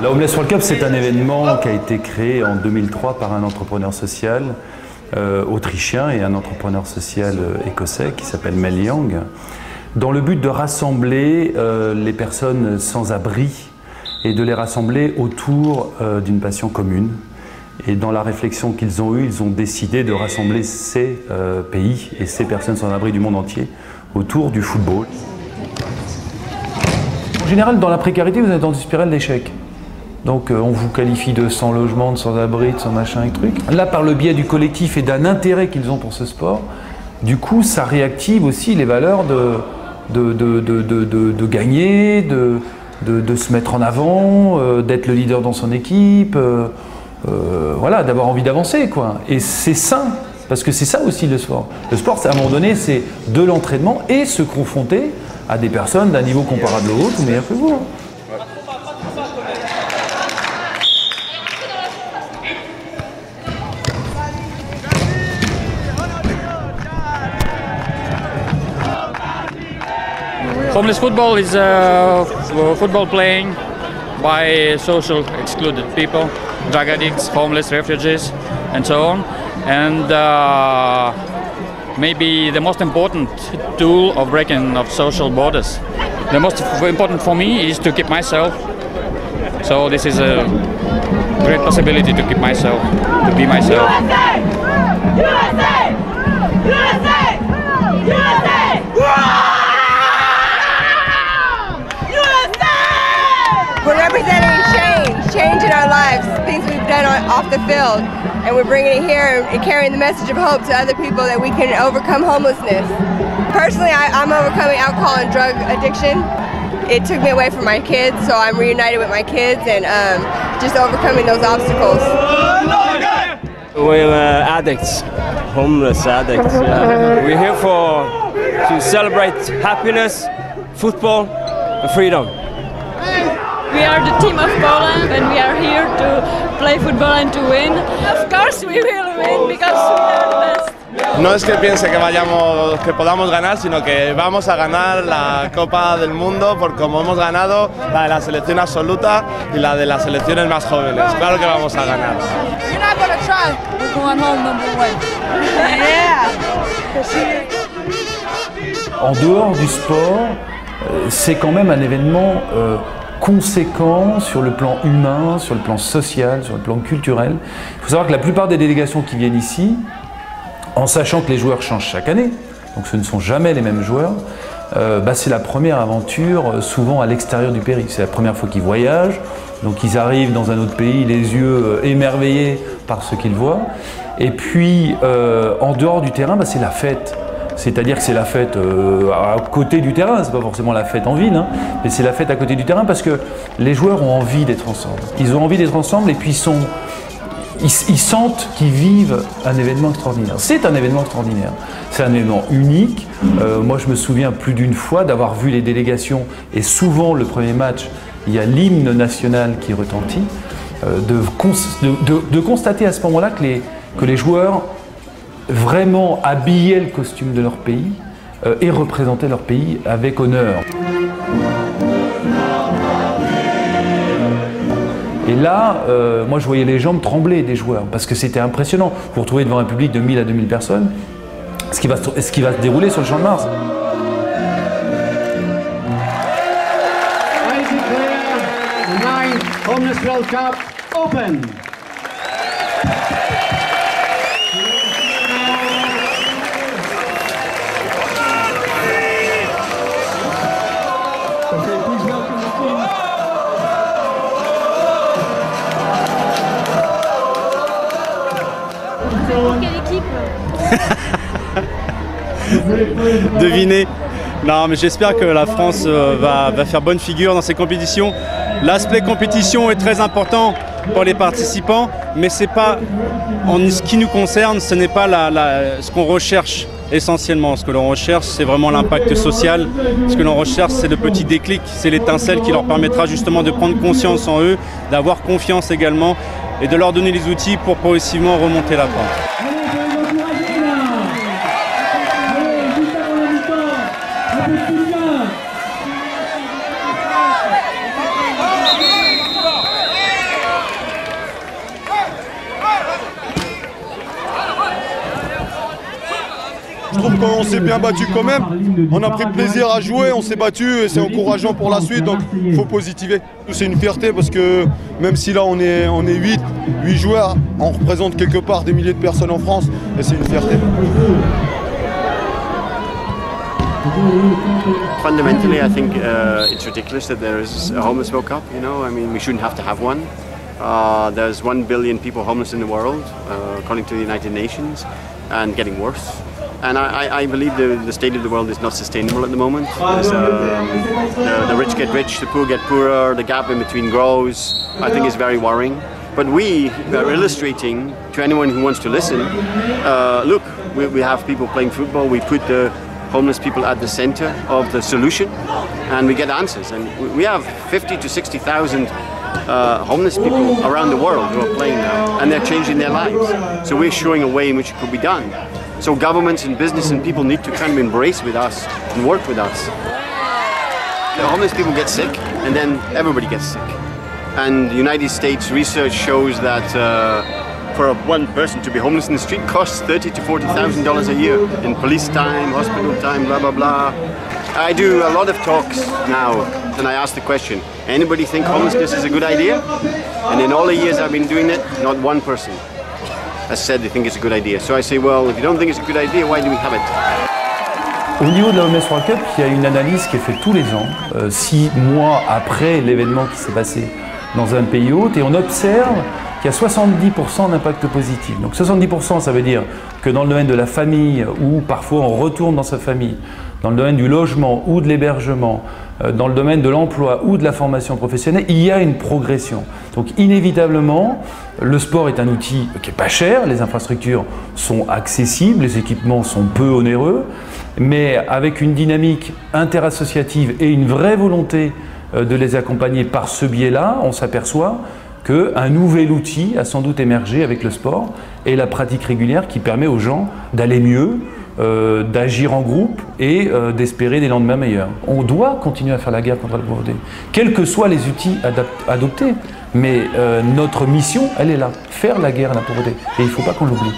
La Homeless World Cup, c'est un événement qui a été créé en 2003 par un entrepreneur social autrichien et un entrepreneur social écossais qui s'appelle Mel Young, dans le but de rassembler les personnes sans abri et de les rassembler autour d'une passion commune. Et dans la réflexion qu'ils ont eue, ils ont décidé de rassembler ces pays et ces personnes sans abri du monde entier autour du football. En général, dans la précarité, vous êtes dans une spirale d'échecs. Donc on vous qualifie de sans logement, de sans abri, de sans machin et truc. Là, par le biais du collectif et d'un intérêt qu'ils ont pour ce sport, du coup, ça réactive aussi les valeurs de gagner, de se mettre en avant, d'être le leader dans son équipe, voilà, d'avoir envie d'avancer, quoi. Et c'est sain, parce que c'est ça aussi le sport. Le sport, à un moment donné, c'est de l'entraînement et se confronter à des personnes d'un niveau comparable au vôtre ou meilleur que vous. Homeless football is football playing by social excluded people, drug addicts, homeless, refugees, and so on. And maybe the most important tool of breaking of social borders. The most important for me is to keep myself. So this is a great possibility to keep myself, to be myself. USA! USA! USA! USA! We're representing change in our lives, things we've done off the field, and we're bringing it here and carrying the message of hope to other people that we can overcome homelessness. Personally, I'm overcoming alcohol and drug addiction. It took me away from my kids, so I'm reunited with my kids and just overcoming those obstacles. We're addicts, homeless addicts. We're here to celebrate happiness, football, and freedom. We are the team of Poland and we are here to play football and to win. Of course we will win because we are the best. No es que piense que podamos ganar, sino que vamos a ganar la Copa del Mundo por como hemos ganado la de la selección absoluta y la de las selecciones más jóvenes. Claro que vamos a ganar. You're not going to try. We're going home number one. Yeah. En dehors du sport, c'est quand même un événement conséquent sur le plan humain, sur le plan social, sur le plan culturel. Il faut savoir que la plupart des délégations qui viennent ici, en sachant que les joueurs changent chaque année, donc ce ne sont jamais les mêmes joueurs, c'est la première aventure souvent à l'extérieur du pays. C'est la première fois qu'ils voyagent, donc ils arrivent dans un autre pays les yeux émerveillés par ce qu'ils voient. Et puis en dehors du terrain, c'est la fête. C'est-à-dire que c'est la fête à côté du terrain, c'est pas forcément la fête en ville, hein, mais c'est la fête à côté du terrain parce que les joueurs ont envie d'être ensemble. Ils ont envie d'être ensemble et puis ils sentent qu'ils vivent un événement extraordinaire. C'est un événement extraordinaire, c'est un événement unique. Moi je me souviens plus d'une fois d'avoir vu les délégations et souvent le premier match, il y a l'hymne national qui retentit, de constater à ce moment-là que les joueurs vraiment habillaient le costume de leur pays et représentaient leur pays avec honneur. Et là, moi je voyais les jambes trembler des joueurs parce que c'était impressionnant. Vous vous retrouvez devant un public de 1000 à 2000 personnes, ce qui va se dérouler sur le Champ de Mars. Homeless World Cup open. Quelle équipe? Devinez. Non, mais j'espère que la France va faire bonne figure dans ces compétitions. L'aspect compétition est très important pour les participants, mais c'est pas, en ce qui nous concerne, ce n'est pas ce qu'on recherche essentiellement. Ce que l'on recherche, c'est vraiment l'impact social. Ce que l'on recherche, c'est le petit déclic, c'est l'étincelle qui leur permettra justement de prendre conscience en eux, d'avoir confiance également et de leur donner les outils pour progressivement remonter la pente. Je trouve qu'on s'est bien battu quand même. On a pris plaisir à jouer, on s'est battu et c'est encourageant pour la suite. Donc il faut positiver. C'est une fierté parce que même si là on est 8 joueurs, on représente quelque part des milliers de personnes en France et c'est une fierté. Fundamentally, I think it's ridiculous that there is a homeless World Cup. You know, I mean, we shouldn't have to have one. There's 1 billion people homeless in the world, according to the United Nations, and getting worse. And I believe the state of the world is not sustainable at the moment. The rich get rich, the poor get poorer, the gap in between grows. I think it's very worrying. But we are illustrating to anyone who wants to listen, look, we have people playing football, we put the homeless people at the center of the solution, and we get answers. And we have 50 to 60,000 homeless people around the world who are playing now, and they're changing their lives. So we're showing a way in which it could be done. So governments and business and people need to kind of embrace with us and work with us. The homeless people get sick, and then everybody gets sick. And the United States research shows that for one person to be homeless in the street costs $30,000 to $40,000 a year in police time, hospital time, blah, blah, blah. I do a lot of talks now, and I ask the question, anybody think homelessness is a good idea? And in all the years I've been doing it, not one person has said they think it's a good idea. So I say, well, if you don't think it's a good idea, why do we have it? Au niveau de la Homeless World Cup, il y a une analyse qui est faite tous les ans, 6 mois après l'événement qui s'est passé dans un pays hôte, et on observe qu'il y a 70% d'impact positif. Donc 70%, ça veut dire que dans le domaine de la famille, où parfois on retourne dans sa famille, dans le domaine du logement ou de l'hébergement, dans le domaine de l'emploi ou de la formation professionnelle, il y a une progression. Donc inévitablement, le sport est un outil qui n'est pas cher, les infrastructures sont accessibles, les équipements sont peu onéreux, mais avec une dynamique interassociative et une vraie volonté de les accompagner par ce biais-là, on s'aperçoit qu'un nouvel outil a sans doute émergé avec le sport et la pratique régulière qui permet aux gens d'aller mieux, d'agir en groupe et d'espérer des lendemains meilleurs. On doit continuer à faire la guerre contre la pauvreté, quels que soient les outils adoptés, mais notre mission, elle est là, faire la guerre à la pauvreté, et il ne faut pas qu'on l'oublie.